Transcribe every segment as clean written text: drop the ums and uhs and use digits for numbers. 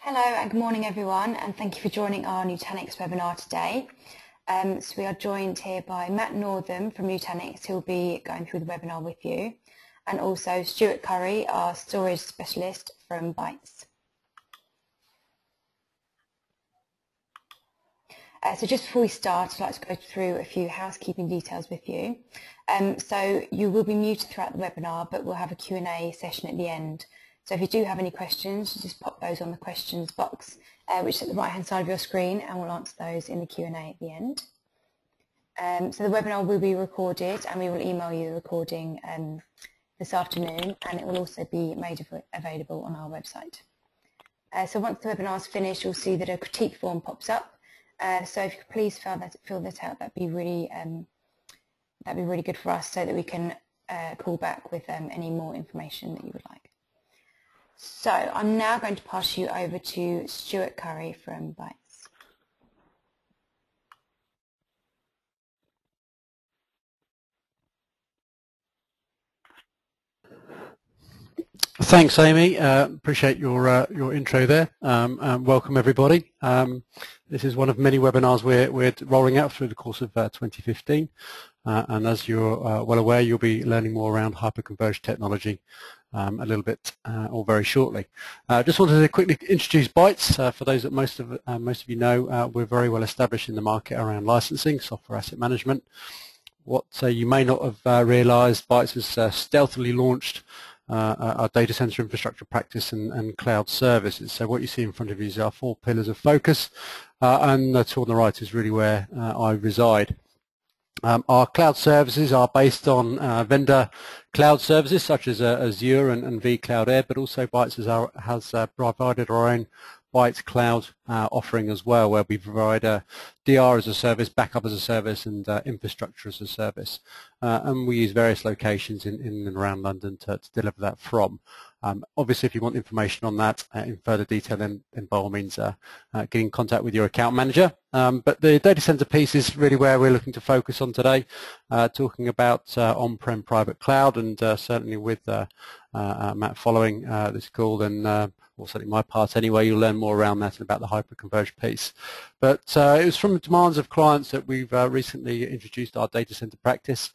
Hello and good morning everyone, and thank you for joining our Nutanix webinar today. So we are joined here by Matt Northam from Nutanix, who will be going through the webinar with you, and also Stuart Curry, our storage specialist from Bytes. So just before we start, I'd like to go through a few housekeeping details with you. So you will be muted throughout the webinar, but we'll have a Q&A session at the end. So if you do have any questions, just pop those on the questions box, which is at the right-hand side of your screen, and we'll answer those in the Q&A at the end. So the webinar will be recorded, and we will email you the recording this afternoon, and it will also be made available on our website. So once the webinar is finished, you'll see that a critique form pops up. So if you could please fill that out, that'd be really good for us, so that we can call back with any more information that you would like. So I'm now going to pass you over to Stuart Curry from Bytes. Thanks, Amy. Appreciate your intro there. Welcome, everybody. This is one of many webinars we're rolling out through the course of 2015. And as you're well aware, you'll be learning more around hyper-converged technology a little bit or very shortly. Just wanted to quickly introduce Bytes. For those that most of you know, we're very well established in the market around licensing, software asset management. What you may not have realized, Bytes has stealthily launched our data center infrastructure practice and cloud services. So what you see in front of you is our 4 pillars of focus, and the two on the right is really where I reside. Our cloud services are based on vendor cloud services such as Azure and vCloud Air, but also Bytes has provided our own Bytes Cloud offering as well, where we provide DR as a service, backup as a service, and infrastructure as a service. And we use various locations in and around London to deliver that from. Obviously, if you want information on that in further detail, then by all means get in contact with your account manager. But the data center piece is really where we're looking to focus on today, talking about on-prem private cloud, and certainly with Matt following this call, then or certainly my part anyway, you'll learn more around that and about the hyper-converged piece. But it was from the demands of clients that we've recently introduced our data center practice,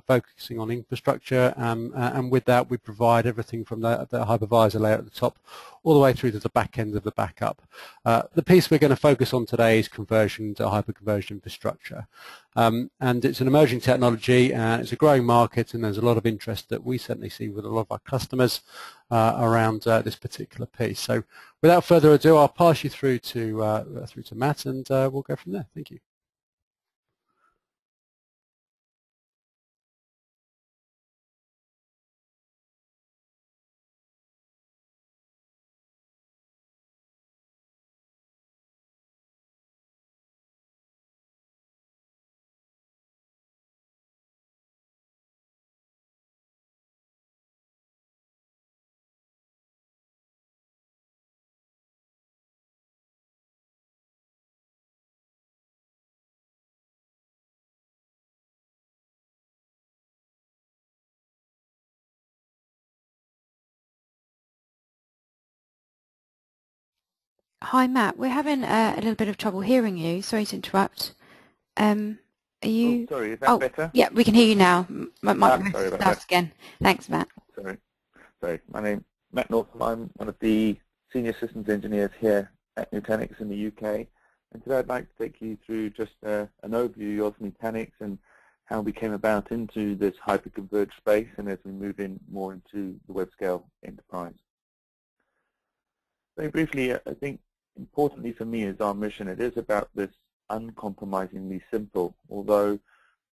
focusing on infrastructure, and with that we provide everything from the hypervisor layer at the top all the way through to the back end of the backup. The piece we're going to focus on today is conversion to hyper-converged infrastructure. And it's an emerging technology, and it's a growing market, and there's a lot of interest that we certainly see with a lot of our customers around this particular piece. So without further ado, I'll pass you through to Matt, and we'll go from there. Thank you. Hi Matt, we're having a little bit of trouble hearing you. Sorry to interrupt. Are you? Oh, sorry, is that better? Yeah, we can hear you now. Sorry about that. Again. Thanks, Matt. Sorry. My name's Matt Northam. I'm one of the senior systems engineers here at Nutanix in the UK. And today I'd like to take you through just an overview of Nutanix and how we came about into this hyper-converged space, and as we move in more into the web scale enterprise. Very briefly, I think importantly for me is our mission. It is about this uncompromisingly simple, although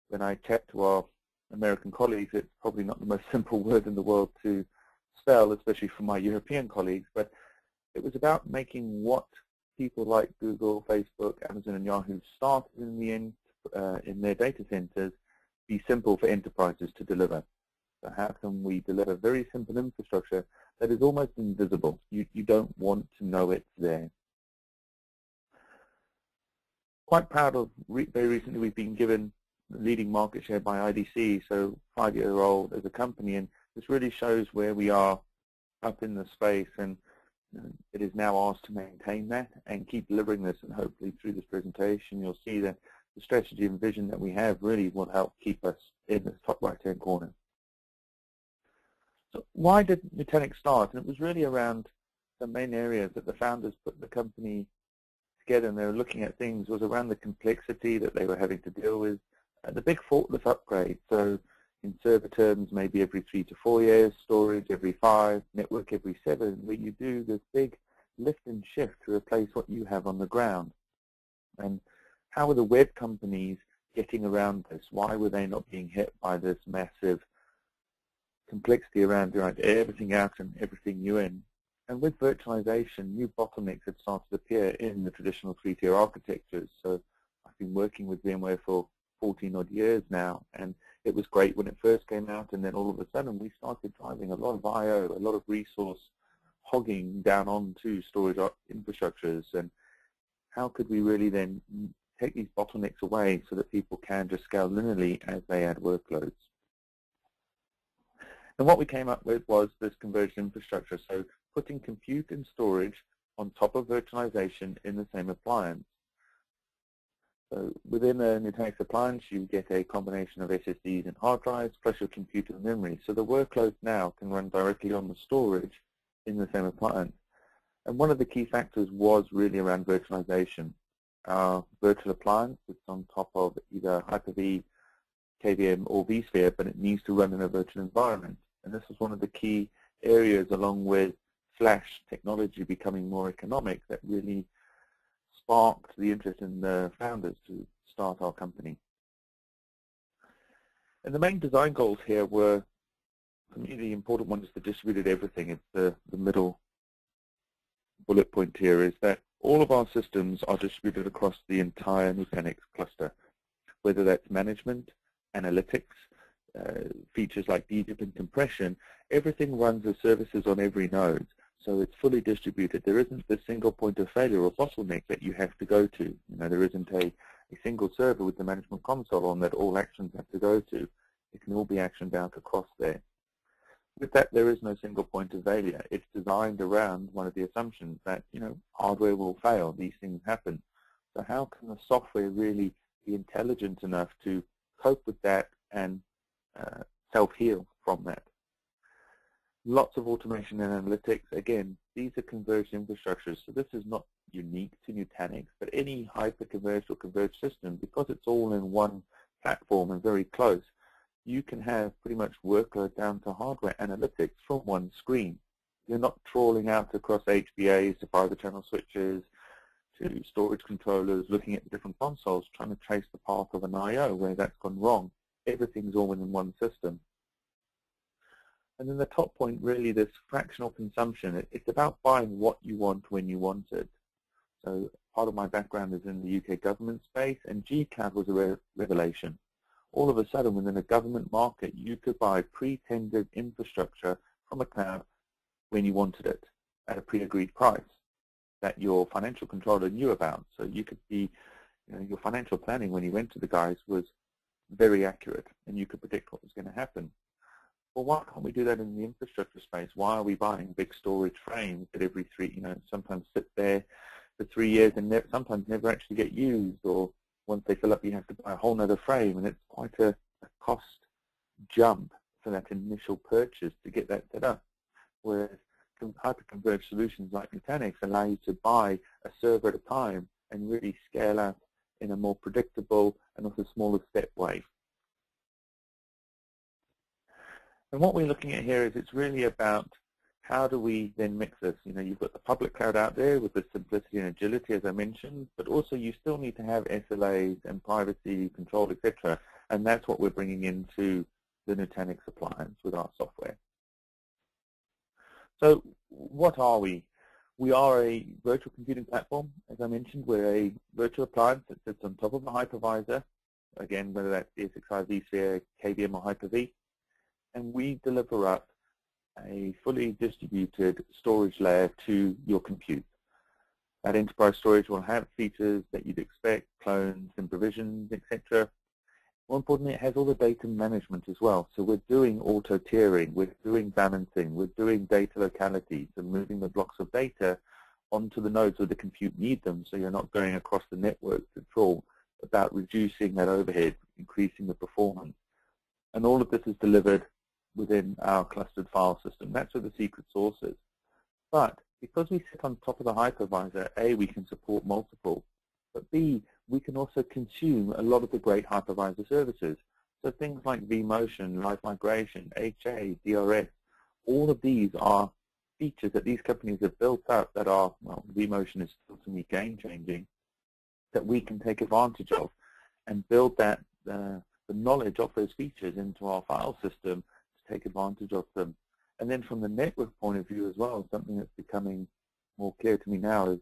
when I check to our American colleagues, it's probably not the most simple word in the world to spell, especially for my European colleagues, but it was about making what people like Google, Facebook, Amazon, and Yahoo started in the end in their data centers be simple for enterprises to deliver. So how can we deliver very simple infrastructure that is almost invisible? You don't want to know it's there. Quite proud of, very recently we've been given leading market share by IDC, so 5-year-old as a company, and this really shows where we are up in the space. And it is now asked to maintain that and keep delivering this, and hopefully through this presentation you'll see that the strategy and vision that we have really will help keep us in this top right-hand corner. So why did Nutanix start? And it was really around the main areas that the founders put the company together, and they were looking at things, was around the complexity that they were having to deal with, the big faultless upgrade. So in server terms, maybe every 3 to 4 years, storage every 5, network every 7, where you do this big lift and shift to replace what you have on the ground. And how were the web companies getting around this? Why were they not being hit by this massive complexity around everything out and everything new in? And with virtualization, new bottlenecks had started to appear in the traditional 3-tier architectures. So I've been working with VMware for 14 odd years now, and it was great when it first came out, and then all of a sudden we started driving a lot of I/O, a lot of resource hogging down onto storage infrastructures. And how could we really then take these bottlenecks away so that people can just scale linearly as they add workloads? And what we came up with was this converged infrastructure, so putting compute and storage on top of virtualization in the same appliance. So within a Nutanix appliance, you get a combination of SSDs and hard drives plus your compute and memory. So the workloads now can run directly on the storage in the same appliance. And one of the key factors was really around virtualization. Our virtual appliance sits on top of either Hyper-V, KVM, or vSphere, but it needs to run in a virtual environment. And this was one of the key areas, along with flash technology becoming more economic, that really sparked the interest in the founders to start our company. And the main design goals here were, for me, the important one is the distributed everything. It's the middle bullet point here, is that all of our systems are distributed across the entire Nutanix cluster, whether that's management, analytics, features like deduplicate and compression. Everything runs as services on every node. So it's fully distributed. There isn't this single point of failure or bottleneck that you have to go to. There isn't a single server with the management console on that all actions have to go to. It can all be actioned out across there. With that, there is no single point of failure. It's designed around one of the assumptions that, hardware will fail. These things happen. So how can the software really be intelligent enough to cope with that and self-heal from that? Lots of automation and analytics. Again, these are converged infrastructures, so this is not unique to Nutanix, but any hyper-converged or converged system, because it's all in one platform and very close, you can have pretty much workload down to hardware analytics from one screen. You're not trawling out across HBAs to private channel switches to storage controllers, looking at the different consoles, trying to trace the path of an I/O where that's gone wrong. Everything's all in one system. And then the top point, really, this fractional consumption. It's about buying what you want when you want it. So part of my background is in the UK government space, and G-Cloud was a revelation. All of a sudden, within a government market, you could buy pre-tendered infrastructure from a cloud when you wanted it at a pre-agreed price that your financial controller knew about. So you could be, your financial planning when you went to the guys was very accurate, and you could predict what was going to happen. Well, why can't we do that in the infrastructure space? Why are we buying big storage frames that every sometimes sit there for 3 years and sometimes never actually get used, or once they fill up you have to buy a whole other frame, and it's quite a cost jump for that initial purchase to get that set up. Whereas hyper-converged solutions like Nutanix allow you to buy a server at a time and really scale up in a more predictable and also smaller step way. And what we're looking at here is it's really about how do we then mix this. You've got the public cloud out there with the simplicity and agility, as I mentioned, but also you still need to have SLAs and privacy control, etc. And that's what we're bringing into the Nutanix appliance with our software. So what are we? We are a virtual computing platform. As I mentioned, we're a virtual appliance that sits on top of a hypervisor, again, whether that's ESXi, vSphere, KVM, or Hyper-V. And we deliver up a fully distributed storage layer to your compute. That enterprise storage will have features that you'd expect, clones and provisions, etc. More importantly, it has all the data management as well. So we're doing auto-tiering, we're doing balancing, we're doing data locality, so moving the blocks of data onto the nodes where the compute need them, so you're not going across the network. It's all about reducing that overhead, increasing the performance. And all of this is delivered within our clustered file system. That's where the secret sauce is. But because we sit on top of the hypervisor, A, we can support multiple, but B, we can also consume a lot of the great hypervisor services. So things like vMotion, Live Migration, HA, DRS, all of these are features that these companies have built up that are, well, vMotion is still to me game-changing, that we can take advantage of and build that the knowledge of those features into our file system to take advantage of them. And then from the network point of view as well, something that's becoming more clear to me now is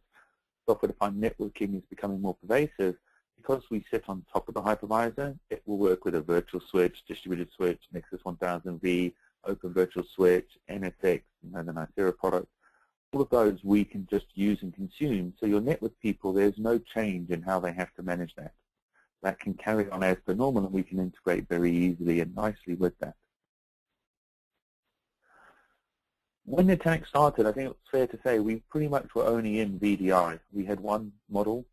software-defined networking is becoming more pervasive. Because we sit on top of the hypervisor, it will work with a virtual switch, distributed switch, Nexus 1000V, Open Virtual Switch, NSX, the Nicira product. All of those we can just use and consume. So your network people, there's no change in how they have to manage that. That can carry on as per normal, and we can integrate very easily and nicely with that. When Nutanix started, I think it's fair to say we pretty much were only in VDI. We had one model.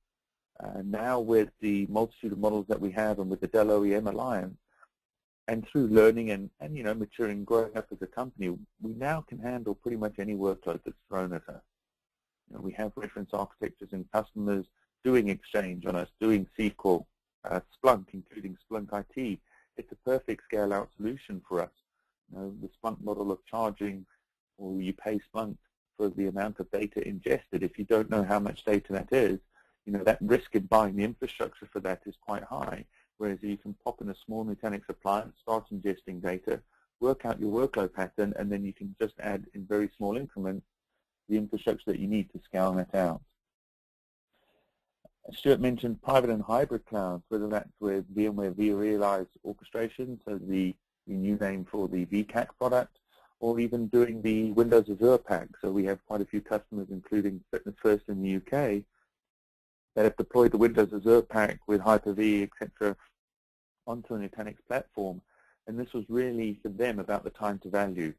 Now with the multitude of models that we have and with the Dell OEM Alliance, and through learning and maturing, growing up as a company, we now can handle pretty much any workload that's thrown at us. We have reference architectures and customers doing Exchange on us, doing SQL, Splunk, including Splunk IT. It's a perfect scale-out solution for us. The Splunk model of charging, or you pay Splunk for the amount of data ingested. If you don't know how much data that is, that risk in buying the infrastructure for that is quite high. Whereas you can pop in a small Nutanix appliance, start ingesting data, work out your workload pattern, and then you can just add in very small increments the infrastructure that you need to scale that out. Stuart mentioned private and hybrid clouds, whether that's with VMware vRealize orchestration, so the new name for the VCAC product, or even doing the Windows Azure pack. So we have quite a few customers, including Fitness First in the UK, that have deployed the Windows Azure pack with Hyper-V, etc., onto a Nutanix platform. And this was really for them about the time to value.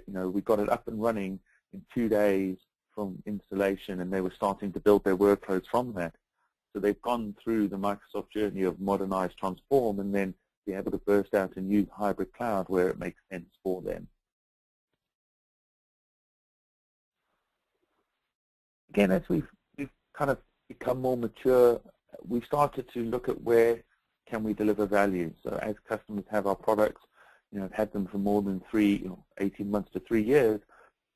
We got it up and running in 2 days from installation, and they were starting to build their workloads from that. So they've gone through the Microsoft journey of modernize, transform, and then be able to burst out and use hybrid cloud where it makes sense for them. Again, as we've kind of become more mature, we've started to look at where can we deliver value. So as customers have our products, have had them for more than 18 months to 3 years,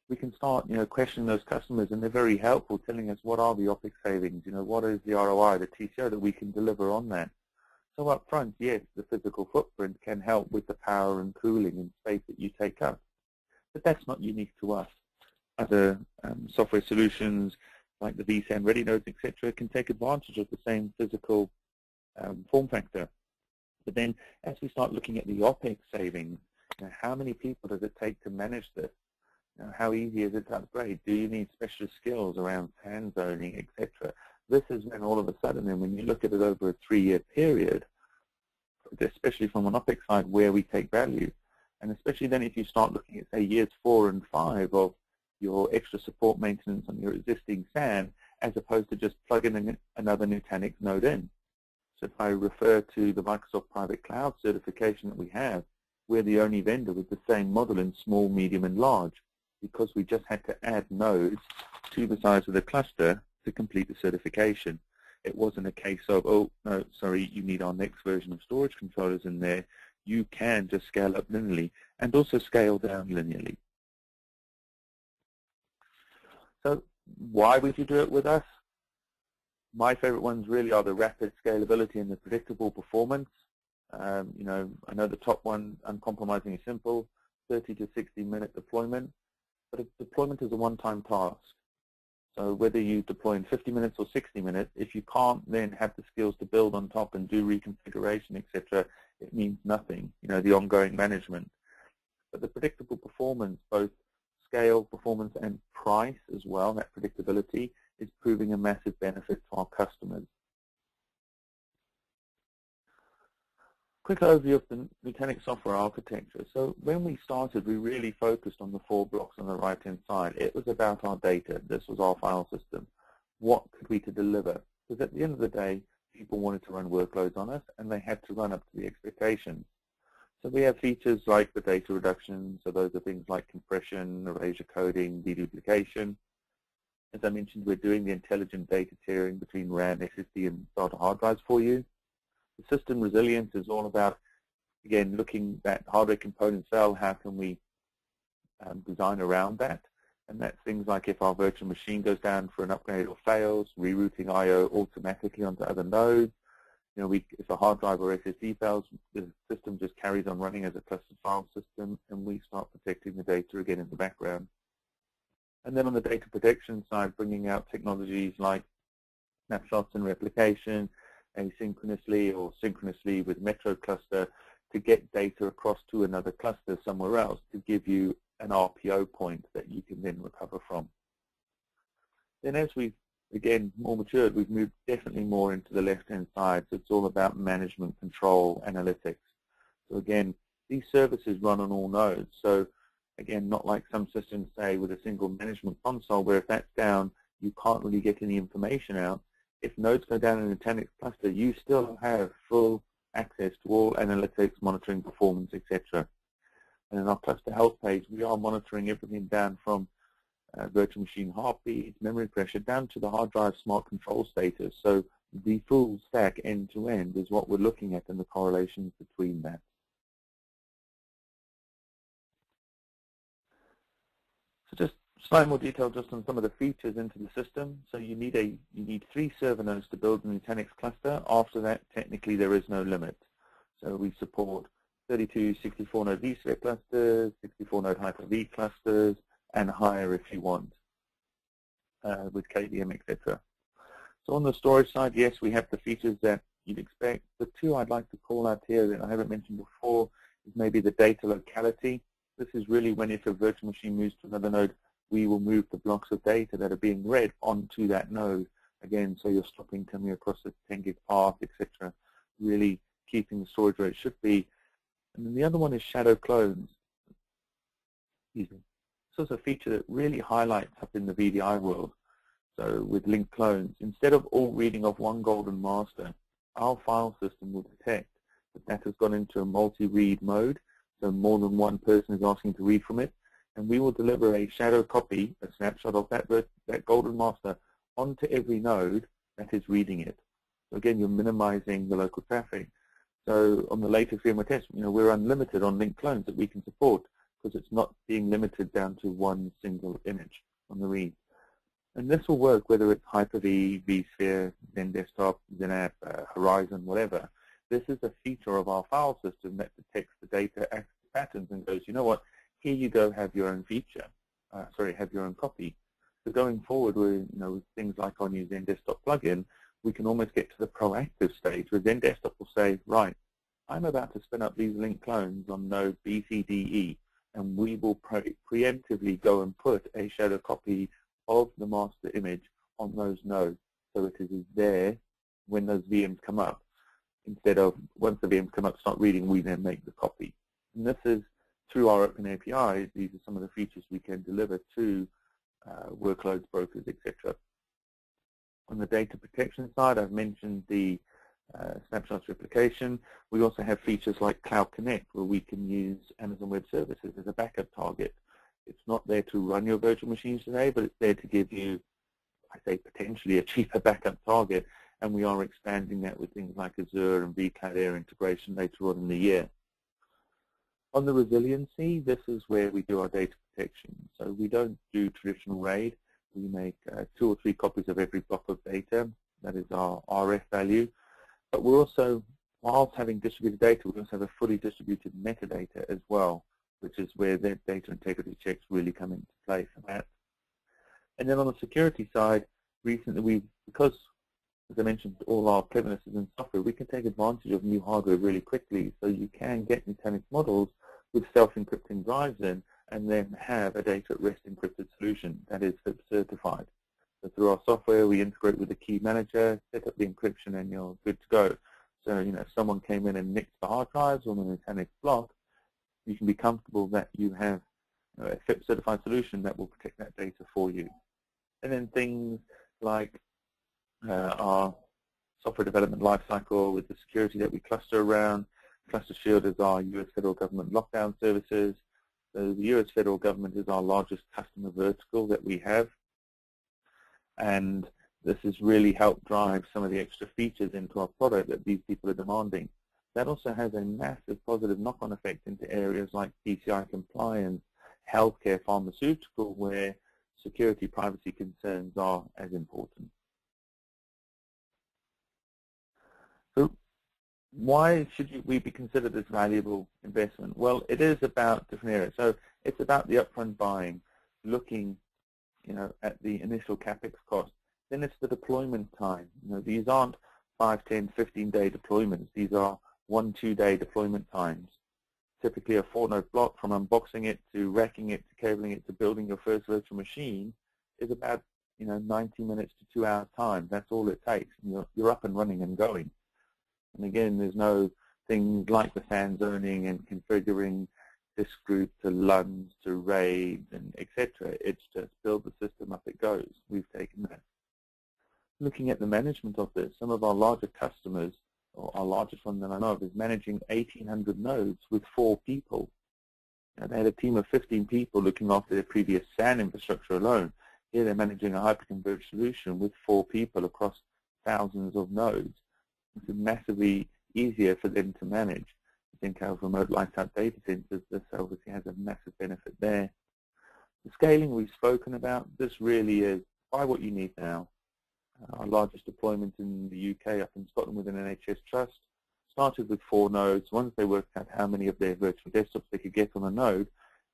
we can start, questioning those customers, and they're very helpful, telling us what are the OpEx savings, what is the ROI, the TCO that we can deliver on that. So up front, yes, the physical footprint can help with the power and cooling and space that you take up. But that's not unique to us. Other software solutions like the vSAN ready nodes, etc., can take advantage of the same physical form factor. But then as we start looking at the OpEx savings, how many people does it take to manage this? How easy is it to upgrade? Do you need specialist skills around fan zoning, etc.? This is when all of a sudden, and when you look at it over a 3-year period, especially from an OpEx side, where we take value. And especially then if you start looking at, say, years 4 and 5 of your extra support maintenance on your existing SAN, as opposed to just plugging in another Nutanix node in. So if I refer to the Microsoft Private Cloud certification that we have, we're the only vendor with the same model in small, medium, and large, because we just had to add nodes to the size of the cluster to complete the certification. It wasn't a case of, oh, no, sorry, you need our next version of storage controllers in there. You can just scale up linearly and also scale down linearly. So why would you do it with us? My favorite ones really are the rapid scalability and the predictable performance. I know the top one, uncompromisingly simple, 30 to 60-minute deployment, but a deployment is a one-time task. So whether you deploy in 50 minutes or 60 minutes, if you can't then have the skills to build on top and do reconfiguration, etc., it means nothing, the ongoing management. But the predictable performance, both scale, performance, and price as well, that predictability, is proving a massive benefit to our customers. Quick overview of the Nutanix software architecture. So when we started, we really focused on the 4 blocks on the right-hand side. It was about our data. This was our file system. What could we deliver? Because at the end of the day, people wanted to run workloads on us, and they had to run up to the expectations. So we have features like the data reduction. So those are things like compression, erasure coding, deduplication. As I mentioned, we're doing the intelligent data tiering between RAM, SSD, and SATA hard drives for you. The system resilience is all about, again, looking at hardware components fail, how can we design around that? And that's things like if our virtual machine goes down for an upgrade or fails, rerouting I/O automatically onto other nodes. You know, if a hard drive or SSD fails, the system just carries on running as a clustered file system, and we start protecting the data again in the background. And then on the data protection side, bringing out technologies like snapshots and replication, asynchronously or synchronously with Metro cluster to get data across to another cluster somewhere else to give you an RPO point that you can then recover from. Then as we've, again, more matured, we've moved definitely more into the left-hand side. So it's all about management, control, analytics. So again, these services run on all nodes. So again, not like some systems say with a single management console where if that's down, you can't really get any information out. If nodes go down in a Nutanix cluster, you still have full access to all analytics, monitoring performance, etc. And in our cluster health page, we are monitoring everything down from virtual machine heartbeat, memory pressure, down to the hard drive smart control status. So the full stack end-to-end is what we're looking at and the correlations between that. So just slightly more detail just on some of the features into the system. So you need 3 server nodes to build a Nutanix cluster. After that, technically there is no limit. So we support 32 64-node vSphere clusters, 64-node Hyper-V clusters, and higher if you want, with KVM, etc. So on the storage side, yes, we have the features that you'd expect. The 2 I'd like to call out here that I haven't mentioned before is maybe the data locality. This is really when if a virtual machine moves to another node, we will move the blocks of data that are being read onto that node. Again, so you're stopping coming across a 10 gig path, etc. Really keeping the storage where it should be. And then the other one is shadow clones. Excuse me. This is a feature that really highlights up in the VDI world. So with linked clones, instead of all reading off one golden master, our file system will detect that that has gone into a multi-read mode. So more than one person is asking to read from it, and we will deliver a shadow copy, a snapshot of that golden master onto every node that is reading it. So again, you're minimizing the local traffic. So on the latest VMware test, we're unlimited on linked clones that we can support because it's not being limited down to one single image on the read. And this will work whether it's Hyper-V, vSphere, Zen Desktop, Zen App, Horizon, whatever. This is a feature of our file system that detects the data access patterns and goes, you know what, here you go, have your own feature. Have your own copy. So going forward, with things like our new Zen Desktop plugin, we can almost get to the proactive stage where Zen Desktop will say, right, I'm about to spin up these linked clones on node B, C, D, E, and we will preemptively go and put a shadow copy of the master image on those nodes so it is there when those VMs come up. Instead of once the VMs come up, start reading, we then make the copy. And this is through our open APIs. These are some of the features we can deliver to workloads, brokers, etc. On the data protection side, I've mentioned the snapshots replication. We also have features like Cloud Connect, where we can use Amazon Web Services as a backup target. It's not there to run your virtual machines today, but it's there to give you, I say, potentially a cheaper backup target. And we are expanding that with things like Azure and vCloud Air integration later on in the year. On the resiliency, this is where we do our data protection. So we don't do traditional RAID. We make 2 or 3 copies of every block of data. That is our RF value. But we're also, whilst having distributed data, we also have a fully distributed metadata as well, which is where the data integrity checks really come into play for that. And then on the security side, recently because, as I mentioned, all our cleverness is in software, we can take advantage of new hardware really quickly. So you can get Nutanix models with self-encrypting drives in and then have a data at rest encrypted solution that is FIPS certified. So through our software, we integrate with the key manager, set up the encryption, and you're good to go. So, if someone came in and nicked the hard drives on the Nutanix block, you can be comfortable that you have a FIPS certified solution that will protect that data for you. And then things like our software development lifecycle with the security that we cluster around. Cluster Shield is our US federal government lockdown services. So the US federal government is our largest customer vertical that we have. And this has really helped drive some of the extra features into our product that these people are demanding. That also has a massive positive knock-on effect into areas like PCI compliance, healthcare, pharmaceutical, where security privacy concerns are as important. So why should we be considered this valuable investment? Well, it is about different areas. So it's about the upfront buying, looking at the initial CapEx cost. Then it's the deployment time. These aren't 5, 10, 15-day deployments. These are 1-2 day deployment times. Typically a 4-node block, from unboxing it to racking it to cabling it to building your first virtual machine, is about 90 minutes to 2 hours time. That's all it takes. You're up and running and going. And again, there's no things like the fan zoning and configuring this group to LUNs to RAIDs and etc. It's just build the system up, it goes. We've taken that. Looking at the management of this, some of our larger customers, or our largest one that I know of, is managing 1,800 nodes with 4 people. They had a team of 15 people looking after their previous SAN infrastructure alone. Here they're managing a hyper-converged solution with 4 people across thousands of nodes. It's massively easier for them to manage. I think of remote lights-out data centers, this obviously has a massive benefit there. The scaling we've spoken about, this really is buy what you need now. Our largest deployment in the UK up in Scotland with an NHS trust started with 4 nodes. Once they worked out how many of their virtual desktops they could get on a node,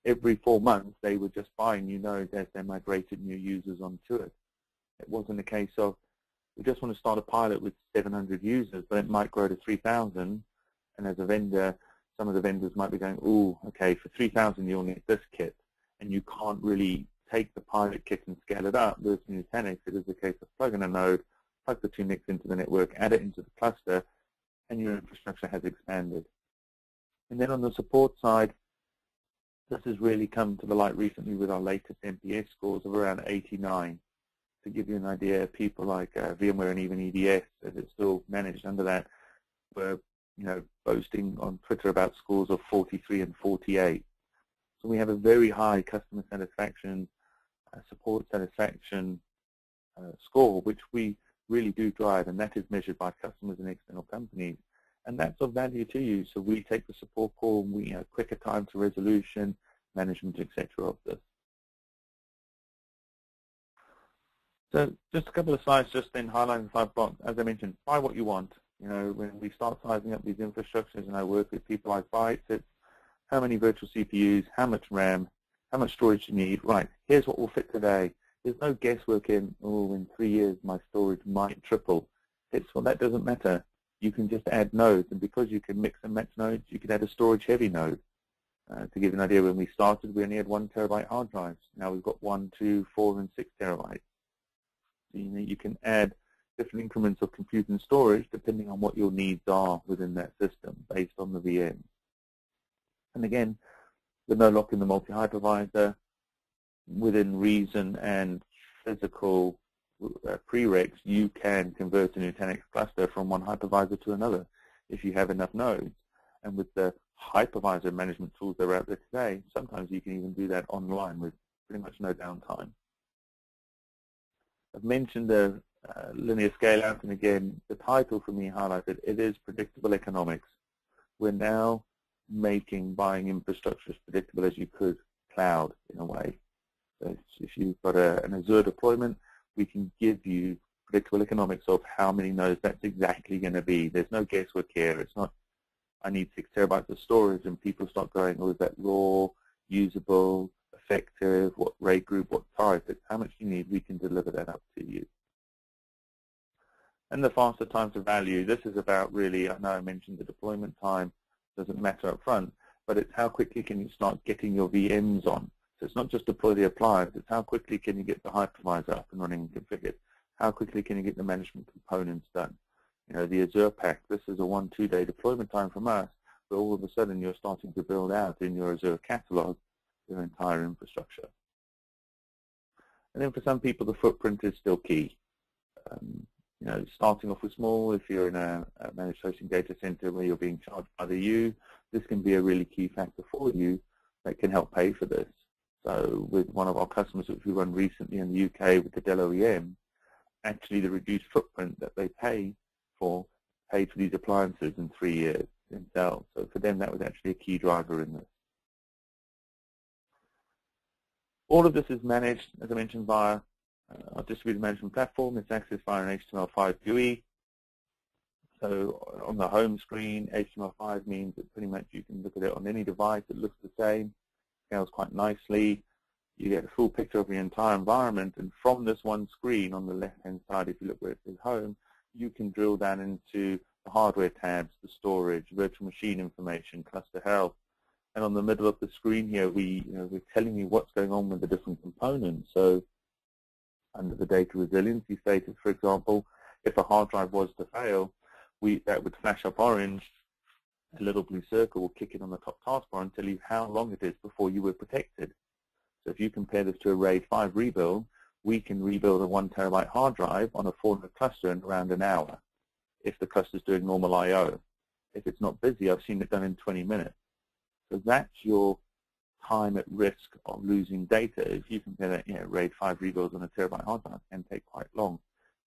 every 4 months they were just buying new nodes as they migrated new users onto it. It wasn't a case of, we just want to start a pilot with 700 users, but it might grow to 3,000. And as a vendor, some of the vendors might be going, oh, okay, for 3,000 you'll need this kit. And you can't really take the pilot kit and scale it up. With Nutanix, it is a case of plug in a node, plug the 2 NICs into the network, add it into the cluster, and your infrastructure has expanded. And then on the support side, this has really come to the light recently with our latest NPS scores of around 89. To give you an idea, people like VMware and even EDS, as it's still managed under that, were boasting on Twitter about scores of 43 and 48. So we have a very high customer satisfaction, support satisfaction score, which we really do drive, and that is measured by customers and external companies. And that's of value to you. So we take the support call, and we quicker time to resolution, management, etc. of this. So just a couple of slides just then highlighting 5 blocks. As I mentioned, buy what you want. When we start sizing up these infrastructures and I work with people like Bytes, it's how many virtual CPUs, how much RAM, how much storage you need. Right, here's what will fit today. There's no guesswork in, oh, in 3 years my storage might triple. Well, that doesn't matter. You can just add nodes, and because you can mix and match nodes, you can add a storage-heavy node. To give you an idea, when we started, we only had 1 terabyte hard drives. Now we've got 1, 2, 4, and 6 terabytes. So, you can add different increments of compute and storage depending on what your needs are within that system based on the VM. And again, the no lock in the multi-hypervisor, within reason and physical prereqs, you can convert a Nutanix cluster from one hypervisor to another if you have enough nodes. And with the hypervisor management tools that are out there today, sometimes you can even do that online with pretty much no downtime. I've mentioned the linear scale out, and again, the title for me highlighted, it is predictable economics. We're now making buying infrastructure as predictable as you could cloud in a way. So if you've got an Azure deployment, we can give you predictable economics of how many nodes that's exactly going to be. There's no guesswork here. It's not, I need 6 terabytes of storage, and people start going, oh, is that raw, usable, effective, what RAID group, what type? It's how much you need. We can deliver that up to you. And the faster time to value, this is about really, I know I mentioned the deployment time, doesn't matter up front, but it's how quickly can you start getting your VMs on. So it's not just deploy the appliance, it's how quickly can you get the hypervisor up and running and configured. How quickly can you get the management components done. the Azure pack. This is a 1-2 day deployment time from us, but all of a sudden you're starting to build out in your Azure catalog your entire infrastructure. And then for some people, the footprint is still key. Starting off with small, if you're in a managed hosting data center where you're being charged by the U, this can be a really key factor for you that can help pay for this. So with one of our customers which we run recently in the UK with the Dell OEM, actually the reduced footprint that they paid for these appliances in 3 years themselves. So for them, that was actually a key driver in this. All of this is managed, as I mentioned, via our distributed management platform. It's accessed via an HTML5 GUI. So on the home screen, HTML5 means that pretty much you can look at it on any device. It looks the same, scales quite nicely. You get a full picture of your entire environment, and from this one screen on the left-hand side, if you look where it says home, you can drill down into the hardware tabs, the storage, virtual machine information, cluster health. And on the middle of the screen here, we're telling you what's going on with the different components. So under the data resiliency status, for example, if a hard drive was to fail, that would flash up orange. A little blue circle will kick in on the top taskbar and tell you how long it is before you were protected. So if you compare this to a RAID 5 rebuild, we can rebuild a 1 terabyte hard drive on a 400 cluster in around an hour if the cluster is doing normal I/O. If it's not busy, I've seen it done in 20 minutes. So that's your time at risk of losing data. If you compare that, RAID 5 rebuilds on a terabyte hard drive can take quite long.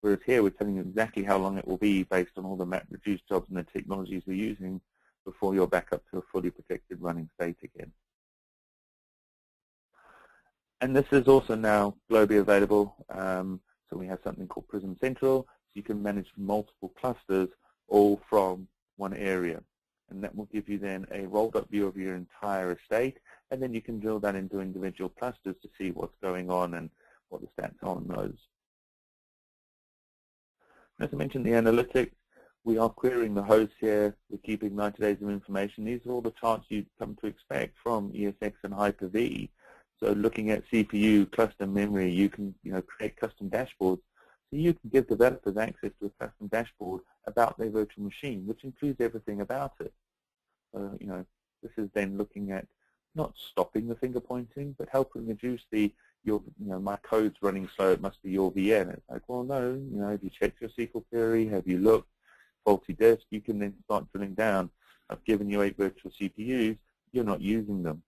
Whereas here we're telling you exactly how long it will be based on all the map-reduced jobs and the technologies we're using before you're back up to a fully protected running state again. And this is also now globally available. So we have something called Prism Central. So you can manage multiple clusters all from one area. And that will give you then a rolled-up view of your entire estate. And then you can drill that into individual clusters to see what's going on and what the stats are on those. As I mentioned, the analytics, we are querying the host here. We're keeping 90 days of information. These are all the charts you've come to expect from ESX and Hyper-V. So looking at CPU, cluster memory, you can create custom dashboards. So you can give developers access to a custom dashboard about their virtual machine, which includes everything about it. So, this is then looking at not stopping the finger pointing, but helping reduce my code's running slow, it must be your VM. It's like, well, no, have you checked your SQL query? Have you looked? Faulty disk, you can then start drilling down. I've given you 8 virtual CPUs, you're not using them.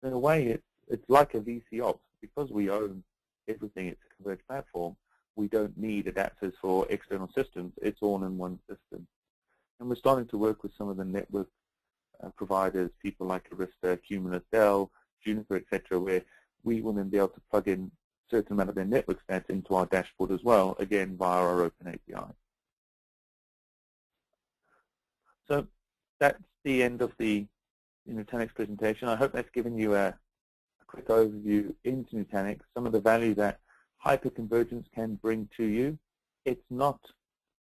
In a way, it's like a VC ops. Because we own everything, it's a converged platform, we don't need adapters for external systems. It's all in one system. And we're starting to work with some of the network providers, people like Arista, Cumulus, Dell, Juniper, etc., where we will then be able to plug in a certain amount of their network stats into our dashboard as well, again, via our open API. So that's the end of the Nutanix presentation. I hope that's given you a quick overview into Nutanix, some of the value that hyperconvergence can bring to you. It's not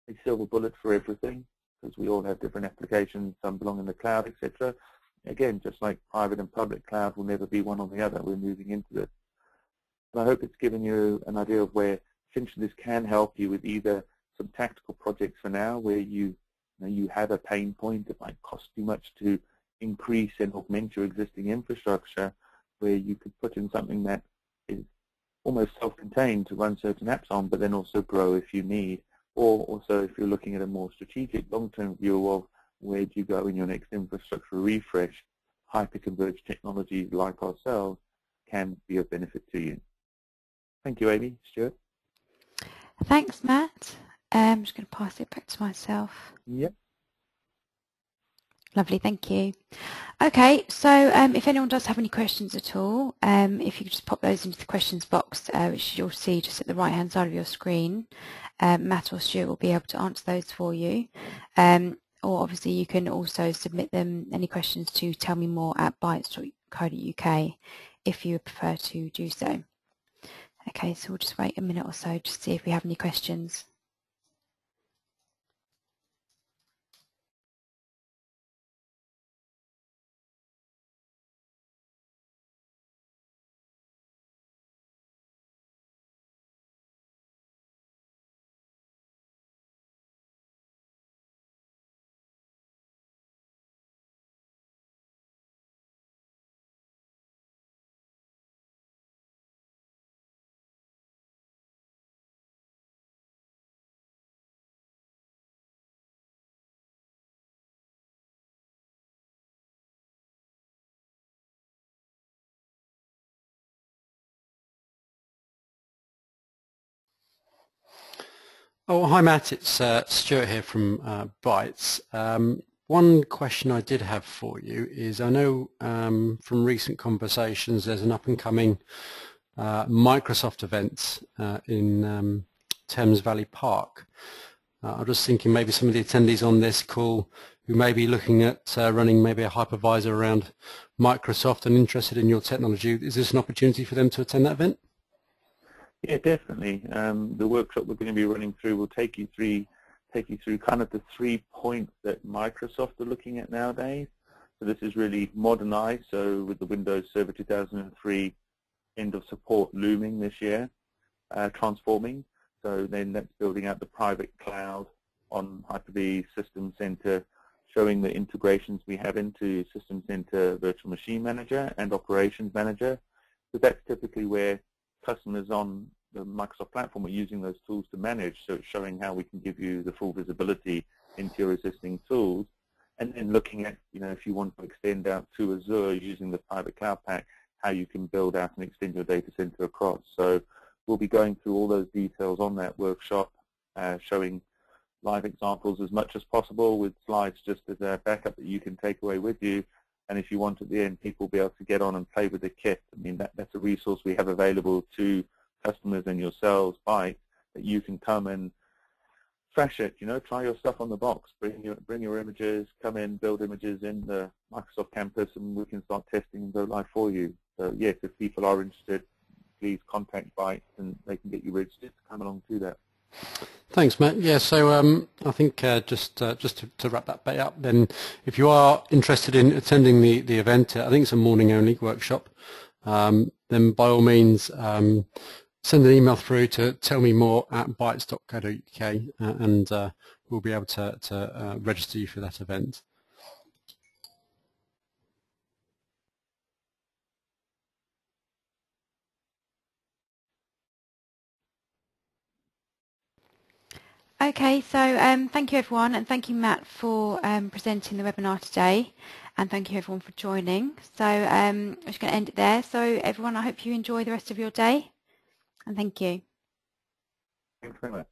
a silver bullet for everything, because we all have different applications, some belong in the cloud, etc. Again, just like private and public cloud will never be one or the other, we're moving into this. And I hope it's given you an idea of where essentially this can help you with either some tactical projects for now, where you have a pain point, it might cost too much to increase and augment your existing infrastructure, where you could put in something that is almost self-contained to run certain apps on, but then also grow if you need. Or also if you're looking at a more strategic long-term view of where do you go in your next infrastructure refresh, hyper-converged technologies like ourselves can be of benefit to you. Thank you, Amy. Stuart? Thanks, Matt. I'm just going to pass it back to myself. Yep. Lovely, thank you. Okay, so if anyone does have any questions at all, if you could just pop those into the questions box, which you'll see just at the right-hand side of your screen, Matt or Stuart will be able to answer those for you. Or obviously you can also submit them, any questions, to tellmemore@bytes.co.uk if you prefer to do so. Okay, so we'll just wait a minute or so to see if we have any questions. Oh, hi Matt, it's Stuart here from Bytes. One question I did have for you is, I know from recent conversations there's an up-and-coming Microsoft event in Thames Valley Park. I'm just thinking maybe some of the attendees on this call who may be looking at running maybe a hypervisor around Microsoft and interested in your technology. Is this an opportunity for them to attend that event? Yeah, definitely. The workshop we're going to be running through will take you through kind of the 3 points that Microsoft are looking at nowadays. So this is really modernized. So with the Windows Server 2003 end of support looming this year, transforming. So then that's building out the private cloud on Hyper-V System Center, showing the integrations we have into System Center Virtual Machine Manager and Operations Manager. So that's typically where customers on the Microsoft platform are using those tools to manage, so it's showing how we can give you the full visibility into your existing tools. And then looking at, if you want to extend out to Azure using the private cloud pack, how you can build out and extend your data center across. So we'll be going through all those details on that workshop, showing live examples as much as possible with slides just as a backup that you can take away with you. And if you want at the end, people will be able to get on and play with the kit. I mean, that's a resource we have available to customers and yourselves that you can come and trash it, try your stuff on the box, bring your images, come in, build images in the Microsoft campus, and we can start testing and go live for you. So yes, if people are interested, please contact Bytes and they can get you registered to come along to that. Thanks, Matt. Yeah, so I think just to wrap that bit up, then if you are interested in attending the event, I think it's a morning-only workshop, then by all means send an email through to tell me more at bytes.co.uk and we'll be able to register you for that event. Okay, so thank you everyone, and thank you Matt for presenting the webinar today, and thank you everyone for joining. So I'm just going to end it there. So everyone, I hope you enjoy the rest of your day, and thank you. Thanks very much.